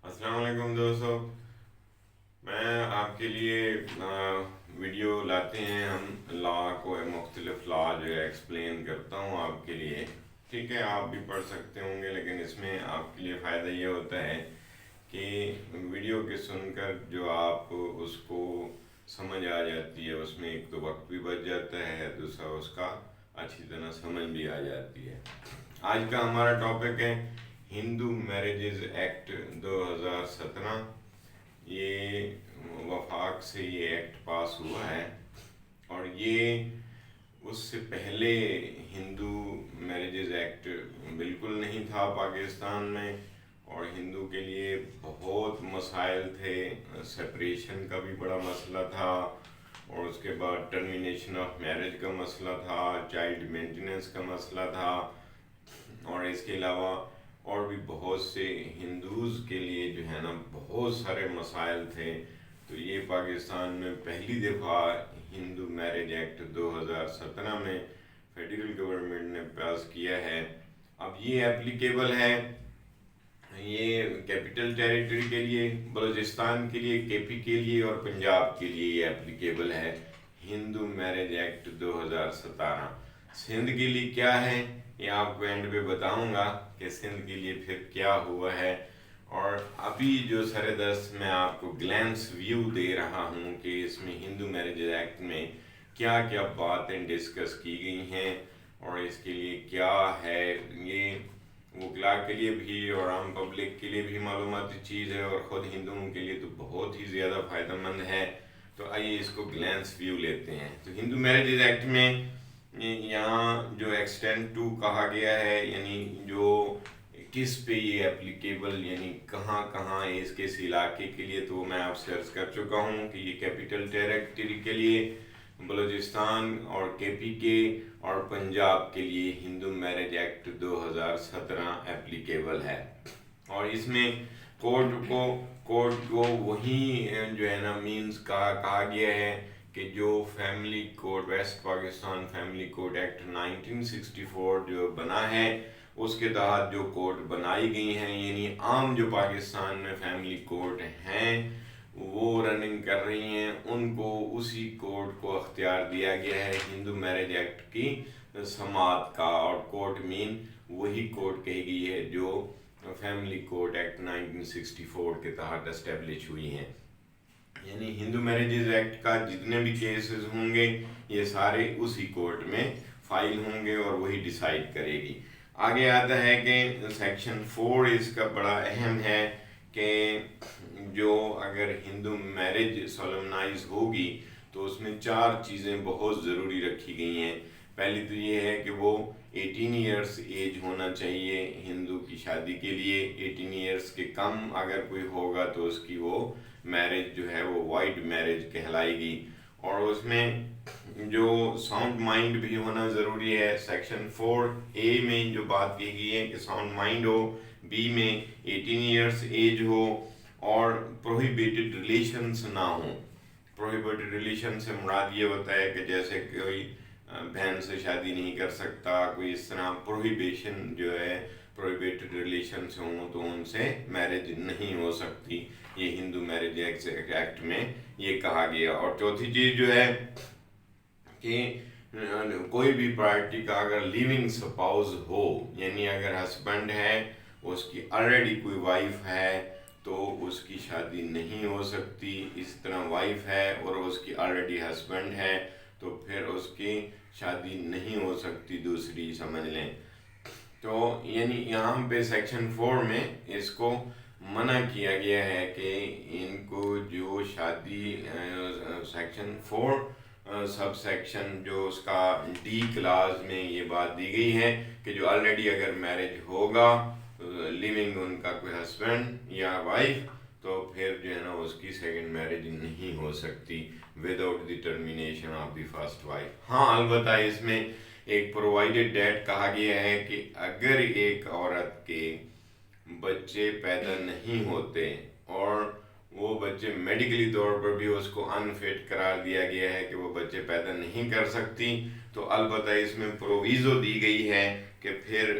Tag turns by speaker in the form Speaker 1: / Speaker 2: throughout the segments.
Speaker 1: السلام علیکم دوستو، میں آپ کے لیے ویڈیو لاتے ہیں. ہم لا کو مختلف لا جو ہے ایکسپلین کرتا ہوں آپ کے لیے. ٹھیک ہے، آپ بھی پڑھ سکتے ہوں گے، لیکن اس میں آپ کے لیے فائدہ یہ ہوتا ہے کہ ویڈیو کے سن کر جو آپ اس کو سمجھ آ جاتی ہے، اس میں ایک تو وقت بھی بچ جاتا ہے، دوسرا اس کا اچھی طرح سمجھ بھی آ جاتی ہے. آج کا ہمارا ٹاپک ہے ہندو میرجز ایکٹ 2017. یہ وفاق سے یہ ایکٹ پاس ہوا ہے، اور یہ اس سے پہلے ہندو میرجز ایکٹ بالکل نہیں تھا پاکستان میں، اور ہندو کے لیے بہت مسائل تھے. سپریشن کا بھی بڑا مسئلہ تھا، اور اس کے بعد ٹرمینیشن آف میرج کا مسئلہ تھا، چائلڈ مینٹیننس کا مسئلہ تھا، اور اس کے علاوہ اور بھی بہت سے ہندوز کے لیے جو ہے نا بہت سارے مسائل تھے. تو یہ پاکستان میں پہلی دفعہ ہندو میرج ایکٹ 2017 میں فیڈرل گورنمنٹ نے پاس کیا ہے. اب یہ اپلیکیبل ہے، یہ کیپٹل ٹیریٹری کے لیے، بلوچستان کے لیے، کے پی کے لیے اور پنجاب کے لیے یہ اپلیکیبل ہے ہندو میرج ایکٹ 2017. سندھ کے لیے کیا ہے یہ آپ کو اینڈ پہ بتاؤں گا کہ سندھ کے لیے پھر کیا ہوا ہے. اور ابھی جو سر دست میں آپ کو گلینس ویو دے رہا ہوں کہ اس میں ہندو میرج ایکٹ میں کیا کیا باتیں ڈسکس کی گئی ہیں، اور اس کے لیے کیا ہے. یہ وکلا کے لیے بھی اور عام پبلک کے لیے بھی معلوماتی چیز ہے، اور خود ہندوؤں کے لیے تو بہت ہی زیادہ فائدہ مند ہے. تو آئیے اس کو گلینس ویو لیتے ہیں. تو ہندو میرجز ایکٹ میں یہاں جو ایکسٹینڈ ٹو کہا گیا ہے، یعنی جو کس پہ یہ اپلیکیبل، یعنی کہاں کہاں اس کے علاقے کے لیے، تو میں آپ سے عرض کر چکا ہوں کہ یہ کیپٹل ٹیریٹری کے لیے، بلوچستان اور کے پی کے اور پنجاب کے لیے ہندو میرج ایکٹ 2017 اپلیکیبل ہے. اور اس میں کورٹ کو وہی جو ہے نا مینز کہا گیا ہے کہ جو family code, west Pakistan family code act 1964 جو بنا ہے، اس کے تحت جو کوڈ بنائی گئی ہیں، یعنی عام جو پاکستان میں فیملی کوڈ ہیں وہ رننگ کر رہی ہیں، ان کو اسی کوڈ کو اختیار دیا گیا ہے ہندو میرج ایکٹ کی سماعت کا. اور کوڈ مین وہی کوڈ کہی گئی ہے جو فیملی کوڈ ایکٹ 1964 کے تحت اسٹیبلش ہوئی ہیں. یعنی ہندو میرجز ایکٹ کا جتنے بھی کیسز ہوں گے یہ سارے اسی کورٹ میں فائل ہوں گے، اور وہی ڈیسائیڈ کرے گی. آگے آتا ہے کہ سیکشن 4 اس کا بڑا اہم ہے کہ جو اگر ہندو میرج سولمنائز ہوگی تو اس میں 4 چیزیں بہت ضروری رکھی گئی ہیں. پہلی تو یہ ہے کہ وہ 18 ایئرس ایج ہونا چاہیے ہندو کی شادی کے لیے. 18 ایئرس کے کم اگر کوئی ہوگا تو اس کی وہ میرج جو ہے وہ وائڈ میرج کہلائے گی. اور اس میں جو ساؤنڈ مائنڈ بھی ہونا ضروری ہے. سیکشن 4A میں جو بات کی گئی ہے کہ ساؤنڈ مائنڈ ہو، B میں 18 ایئرس ایج ہو، اور پروہیبیٹڈ ریلیشنس نہ ہوں. پروہیبیٹڈ ریلیشن سے مراد یہ ہوتا ہے کہ جیسے کوئی بہن سے شادی نہیں کر سکتا، کوئی اس طرح پروہیبیشن جو ہے پروہیبیٹڈ ریلیشن سے ہوں تو ان سے میرج نہیں ہو سکتی. یہ ہندو میرج ایکٹ میں یہ کہا گیا. اور چوتھی چیز جو ہے کہ کوئی بھی پارٹی کا اگر لیونگ سپاؤز ہو، یعنی اگر ہسبینڈ ہے، اس کی آلریڈی کوئی وائف ہے تو اس کی شادی نہیں ہو سکتی. اس طرح وائف ہے اور اس کی آلریڈی ہسبینڈ ہے تو پھر اس کی شادی نہیں ہو سکتی دوسری، سمجھ لیں. تو یعنی یہاں پہ سیکشن 4 میں اس کو منع کیا گیا ہے کہ ان کو جو شادی سیکشن 4 سب سیکشن جو اس کا ڈی کلاس میں یہ بات دی گئی ہے کہ جو آلریڈی اگر میرج ہوگا لیونگ ان کا کوئی ہسبینڈ یا وائف، تو پھر جو ہے نا اس کی سیکنڈ میرج نہیں ہو سکتی without the termination of the first wife. ہاں البتہ اس میں ایک پرووائڈڈ ڈیٹ کہا گیا ہے کہ اگر ایک عورت کے بچے پیدا نہیں ہوتے اور وہ بچے میڈیکلی طور پر بھی اس کو انفٹ قرار دیا گیا ہے کہ وہ بچے پیدا نہیں کر سکتی، تو البتہ اس میں پروویزو دی گئی ہے کہ پھر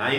Speaker 1: 9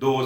Speaker 1: 2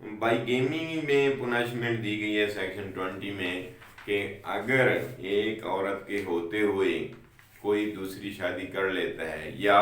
Speaker 1: بائی گیمی میں پنشمنٹ دی گئی ہے سیکشن 20 میں کہ اگر ایک عورت کے ہوتے ہوئے کوئی دوسری شادی کر لیتا ہے یا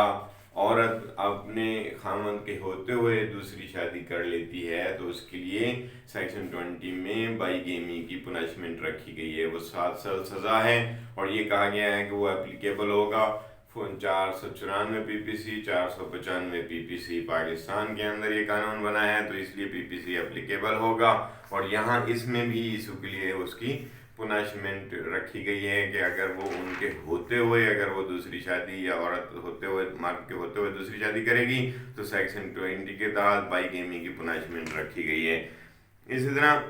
Speaker 1: عورت اپنے خاوند کے ہوتے ہوئے دوسری شادی کر لیتی ہے تو اس کے لیے سیکشن 20 میں بائی گیمی کی پنشمنٹ رکھی گئی ہے، وہ 7 سال سزا ہے، اور یہ کہا گیا ہے کہ وہ اپلیکیبل ہوگا 494 پی پی سی 495 پی پی سی پاکستان کے اندر یہ قانون بنا ہے، تو اس لیے پی پی سی اپلیکیبل ہوگا، اور یہاں اس میں بھی اس کے لیے اس کی پنشمنٹ رکھی گئی ہے کہ اگر وہ ان کے ہوتے ہوئے اگر وہ دوسری شادی یا عورت ہوتے ہوئے مرد کے ہوتے ہوئے دوسری شادی کرے گی تو سیکشن 20 کے تحت بائی گیمی کی پنشمنٹ رکھی گئی ہے۔ اسی طرح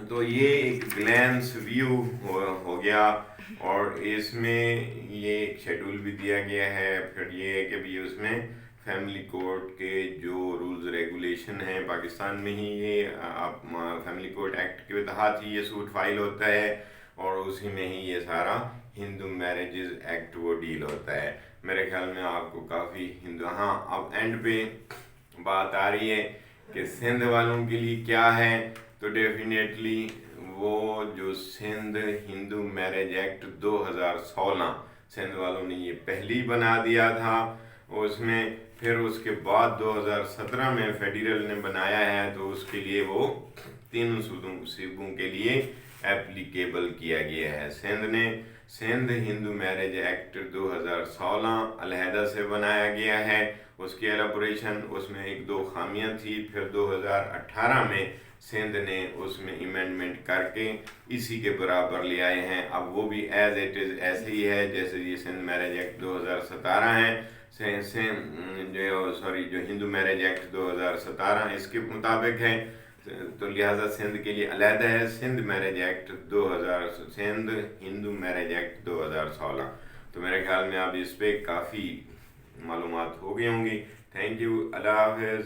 Speaker 1: تو یہ ایک گلینس ویو ہو گیا، اور اس میں یہ ایک شیڈول بھی دیا گیا ہے۔ پھر یہ ہے کہ بھی اس میں فیملی کورٹ کے جو رولز ریگولیشن ہیں، پاکستان میں ہی یہ فیملی کورٹ ایکٹ کے تحت ہی یہ سوٹ فائل ہوتا ہے، اور اسی میں ہی یہ سارا ہندو میرجز ایکٹ وہ ڈیل ہوتا ہے۔ میرے خیال میں آپ کو کافی ہاں اب اینڈ پہ بات آ رہی ہے کہ سندھ والوں کے لیے کیا ہے، تو ڈیفینیٹلی وہ جو سندھ ہندو میرج ایکٹ 2016 سندھ والوں نے یہ پہلی بنا دیا تھا، اس میں پھر اس کے بعد 2017 میں فیڈرل نے بنایا ہے، تو اس کے لیے وہ تینوں صوبوں کے لیے اپلیکیبل کیا گیا ہے۔ سندھ ہندو میرج ایکٹ 2016 علیحدہ سے بنایا گیا ہے، اس کی ایلیبوریشن اس میں 1-2 خامیاں تھی، پھر 2018 میں سندھ نے اس میں ایمینڈمنٹ کر کے اسی کے برابر لے آئے ہیں۔ اب وہ بھی ایز اٹ از ایسے ہی ہے جیسے یہ سندھ میرج ایکٹ 2017 ہے، جو ہندو میرج ایکٹ 2017 اس کے مطابق ہے، تو لہٰذا سندھ کے لیے علیحدہ ہے سندھ میرج ایکٹ سندھ ہندو میرج ایکٹ 2016۔ تو میرے خیال میں اب اس پہ کافی معلومات ہو گئی ہوں گی۔ تھینک یو، اللہ حافظ۔